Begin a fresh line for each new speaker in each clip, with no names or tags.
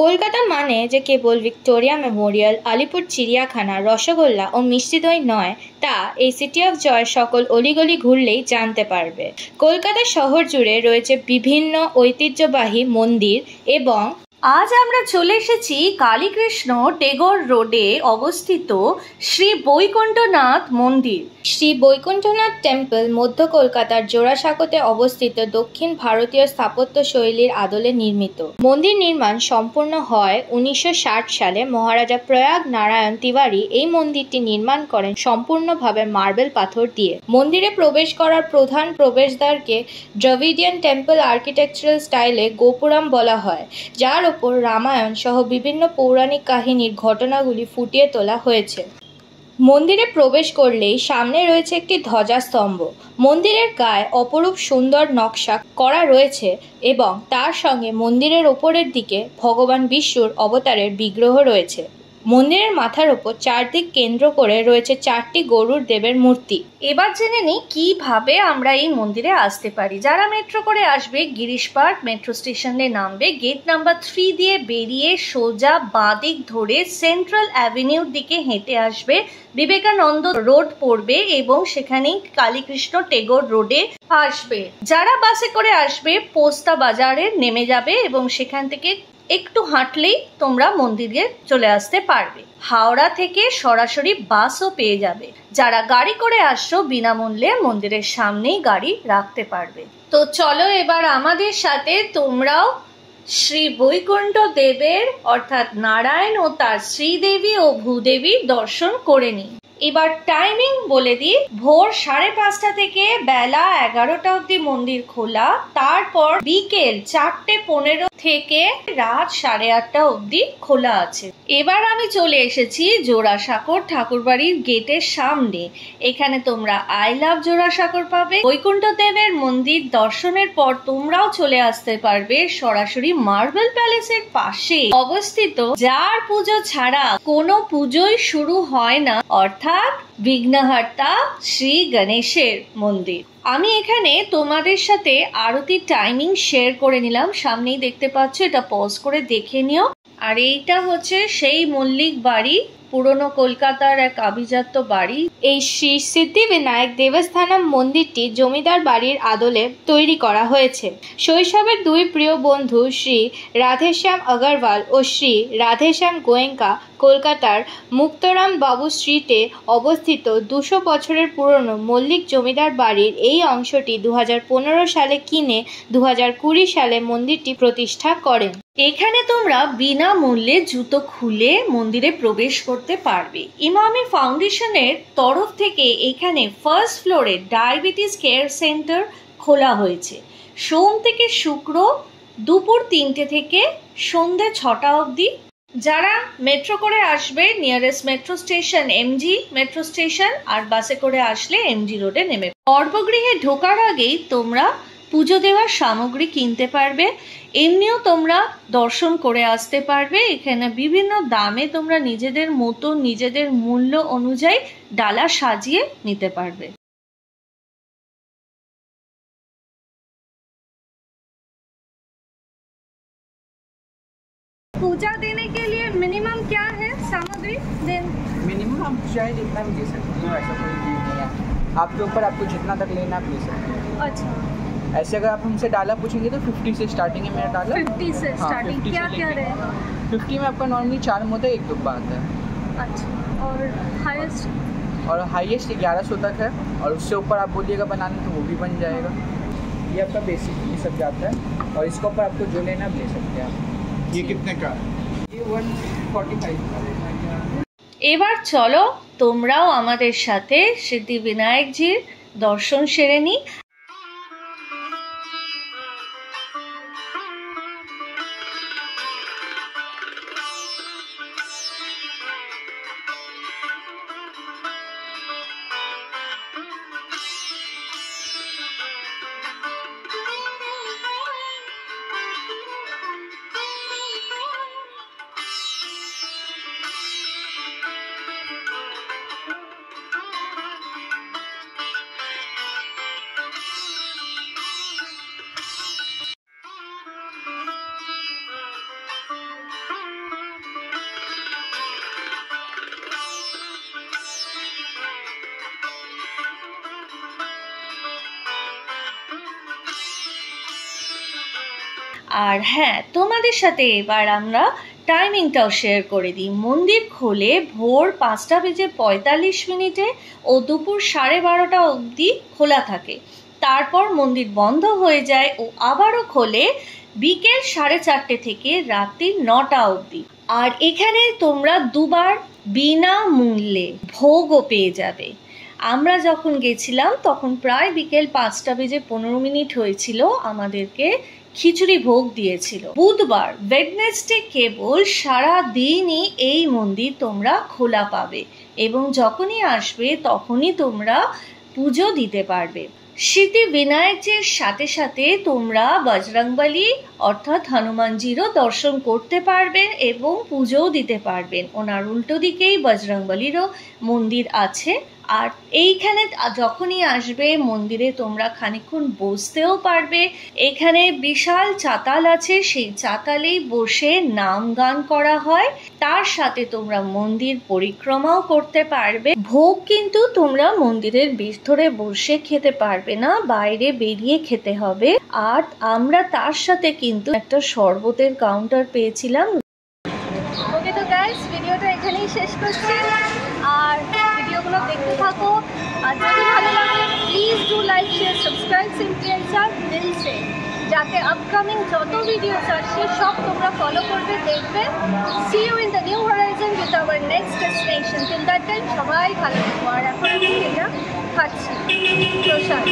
কলকাতা মানে যে কেবল Victoria Memorial, Alipur চিড়িয়াখানা, রসগোল্লা ও মিষ্টি দই নয়, তা এই সিটি অফ জয় সকল অলিগলি ঘুরলেই জানতে পারবে। কলকাতা শহর জুড়ে রয়েছে বিভিন্ন ঐতিহ্যবাহী মন্দির এবং
আজ আমরা চলে এসেছি কালীকৃষ্ণ টেগোর রোডে অবস্থিত শ্রী বৈকুণ্ঠনাথ মন্দির।
শ্রী বৈকুণ্ঠনাথ টেম্পল মধ্য কলকাতার জোড়াসাঁকোতে অবস্থিত দক্ষিণ ভারতীয় স্থাপত্য শৈলীর আদলে নির্মিত। মন্দির নির্মাণ সম্পূর্ণ হয় 1960 সালে। মহারাজা প্রয়াগ নারায়ণ তিওয়ারি এই মন্দিরটি নির্মাণ করেন সম্পূর্ণভাবে মার্বেল পাথর দিয়ে। মন্দিরে প্রবেশ করার প্রধান প্রবেশদ্বারকে দ্রাভিডিয়ান টেম্পল আর্কিটেকচারাল স্টাইলে গোপুরম বলা হয়, যার ওপর রামায়ণ সহ বিভিন্ন পৌরাণিক কাহিনীর ঘটনাগুলি ফুটিয়ে তোলা হয়েছে। মন্দিরে প্রবেশ করলেই সামনে রয়েছে একটি ধ্বজাস্তম্ভ। মন্দিরের গায়ে অপরূপ সুন্দর নকশা করা রয়েছে এবং তার সঙ্গে মন্দিরের ওপরের দিকে ভগবান বিষ্ণুর অবতারের বিগ্রহ রয়েছে। মন্দিরের মাথার ওপর চারদিক কেন্দ্র করে রয়েছে 4টি গরুর দেবের মূর্তি।
এবার জেনে নিই কিভাবে আমরা এই মন্দিরে আসতে পারি। যারা মেট্রো করে আসবে, গিরিশ পার্ক মেট্রো স্টেশনে নামবে, গেট নাম্বার 3 দিয়ে বেরিয়ে সোজা বাঁদিক ধরে সেন্ট্রাল অ্যাভিনিউর দিকে হেঁটে আসবে, বিবেকানন্দ রোড পড়বে এবং সেখানেই কালীকৃষ্ণ টেগোর রোডে আসবে। যারা বাসে করে আসবে পোস্তা বাজারে নেমে যাবে এবং সেখান থেকে একটু হাঁটলেই তোমরা মন্দিরে চলে আসতে পারবে। হাওড়া থেকে সরাসরি বাসও পেয়ে যাবে। যারা গাড়ি করে আসছো বিনামূল্যে মন্দিরের সামনেই গাড়ি রাখতে পারবে। তো চলো এবার আমাদের সাথে তোমরাও শ্রী বৈকুণ্ঠ দেবের অর্থাৎ নারায়ণ ও তার শ্রীদেবী ও ভূদেবীর দর্শন করে নিই। এবার টাইমিং বলে দিই, ভোর 5:30 থেকে বেলা 11টা অব্দি মন্দির খোলা, তারপর বিকেল 4:15 থেকে রাত 8:30 অব্দি খোলা আছে। এবার আমি চলে এসেছি জোড়াসাঁকোর ঠাকুরবাড়ির গেটের সামনে। এখানে তোমরা আই লাভ জোড়াসাঁকোর পাবে। বৈকুণ্ঠ দেবের মন্দির দর্শনের পর তোমরাও চলে আসতে পারবে সরাসরি মার্বেল প্যালেসের পাশে অবস্থিত, যার পুজো ছাড়া কোনো পুজোই শুরু হয় না, অর্থাৎ বিঘ্নহর্তা শ্রী গণেশের মন্দির। আমি এখানে তোমাদের সাথে আরতির টাইমিং শেয়ার করে নিলাম, সামনেই দেখতে পাচ্ছ, এটা পজ করে দেখে নিও। আর এইটা হচ্ছে সেই মল্লিক বাড়ি, পুরনো কলকাতার এক আভিজাত্য বাড়ি।
এই শ্রী সিদ্ধিবিনায়ক দেবস্থানম মন্দিরটি জমিদার বাড়ির আদলে তৈরি করা হয়েছে। শৈশবের দুই প্রিয় বন্ধু শ্রী রাধেশ্যাম আগরওয়াল ও শ্রী রাধেশ্যাম গোয়েঙ্কা কলকাতার মুক্তরাম বাবু স্ট্রিটে অবস্থিত 200 বছরের পুরনো মল্লিক জমিদার বাড়ির এই অংশটি 2015 সালে কিনে 2020 সালে মন্দিরটি প্রতিষ্ঠা করেন।
এখানে তোমরা বিনামূল্যে জুতো খুলে মন্দিরে প্রবেশ করতে পারবে। ইমামি ফাউন্ডেশনের তরফ থেকে এখানে ফার্স্ট ফ্লোরে ডায়াবেটিস কেয়ার সেন্টার খোলা হয়েছে। সোম থেকে শুক্র দুপুর 3টে থেকে সন্ধ্যে 6টা অবধি। যারা মেট্রো করে আসবে nearest metro station MG metro station, আর বাসে করে আসলে এমজি রোডে নেমে। গর্ভগৃহে ঢোকার আগেই তোমরা পুজো দেওয়ার সামগ্রী কিনতে পারবে, এমনিও তোমরা দর্শন করে আসতে পারবে। এখানে বিভিন্ন দামে তোমরা নিজেদের মতো নিজেদের মূল্য অনুযায়ী ডালা সাজিয়ে নিতে পারবে। पूजा देने के लिए मिनिमम क्या है सामग्री?
मिनिमम आप चाहे जितना भी दे सकते हो, ऐसा कोई चीज़ नहीं है। आपके ऊपर आपको जितना तक लेना आप ले सकते हो।
अच्छा,
ऐसे अगर आप हमसे डाला पूछेंगे तो 50 से स्टार्टिंग है मेरा डाला।
50 से स्टार्टिंग। क्या क्या रहेगा?
50 में आपका नॉर्मली 4 मोदक 1 दुब्बा आता है।
अच्छा, और हाईएस्ट?
और हाईएस्ट 1100 तक है, और उससे ऊपर आप बोलिएगा बनाने तो वो भी बन जाएगा। ये आपका बेसिक ये सब जाता है, और इसके ऊपर आपको जो लेना आप ले सकते हैं।
ये कितने का है?
ये 145 का है।
এবার চলো তোমরাও আমাদের সাথে সিদ্ধিবিনায়কজির দর্শন সেরে নিই। আর হ্যাঁ, তোমাদের সাথে এবার আমরা টাইমিংটাও শেয়ার করে দিই। মন্দির খোলে ভোর 5:45 ও দুপুর 12:30 অবধি খোলা থাকে। তারপর মন্দির বন্ধ হয়ে যায় ও আবারও খোলে বিকেল 4:30 থেকে রাত্রি 9টা অবধি। আর এখানে তোমরা দুবার বিনামূল্যে ভোগও পেয়ে যাবে। আমরা যখন গেছিলাম তখন প্রায় বিকেল 5:15 হয়েছিল, আমাদেরকে খিচুড়ি ভোগ দিয়েছিল। বুধবার ওয়েডনেসডে কেবল সারা দিনই এই মন্দির তোমরা খোলা পাবে এবং যখনই আসবে তখনই তোমরা পুজো দিতে পারবে। সিদ্ধি বিনায়কের সাথে সাথে তোমরা বজরংবলী অর্থাৎ হনুমানজিরও দর্শন করতে পারবেন এবং পুজোও দিতে পারবেন। ওনার উল্টো দিকেই বজরংবলীরও মন্দির আছে। আর এইখানে যখনই আসবে মন্দিরে তোমরা খানিকক্ষণ বসতেও পারবে। এখানে বিশাল চাতাল আছে, সেই চাতালেই বসে নাম গান করা হয়। তার সাথে তোমরা মন্দির পরিক্রমাও করতে পারবে। ভোগ কিন্তু তোমরা মন্দিরের ভিতরে বসে খেতে পারবে না, বাইরে বেরিয়ে খেতে হবে। আর আমরা তার সাথে কিন্তু একটা শরবতের কাউন্টার পেয়েছিলাম। ওকে তো গাইস, ভিডিওটা এখানেই শেষ করছি। আর ভিডিওগুলো দেখতে থাকো। আর যদি ভালো লাগে please do like share subscribe simply and দিল সে, যাতে আপকামিং যত ভিডিওস আসছে সব তোমরা ফলো করবে, দেখবে। See you in the new horizon with our next destination. Till that time সবাই ভালো থাকো। আর এখন আমি এটা খাচ্ছি প্রসাদ।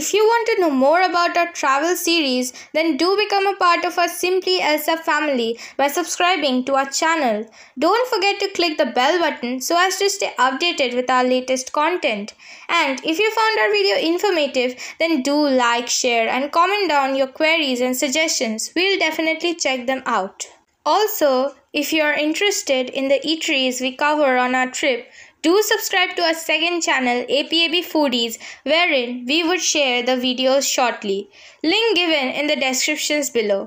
If you want to know more about our travel series, then do become a part of our Simply Elsa family by subscribing to our channel. Don't forget to click the bell button so as to stay updated with our latest content. And if you found our video informative, then do like, share and comment down your queries and suggestions. We'll definitely check them out. Also, if you are interested in the eateries we cover on our trip, do subscribe to our second channel, APAB Foodies, wherein we would share the videos shortly. Link given in the descriptions below.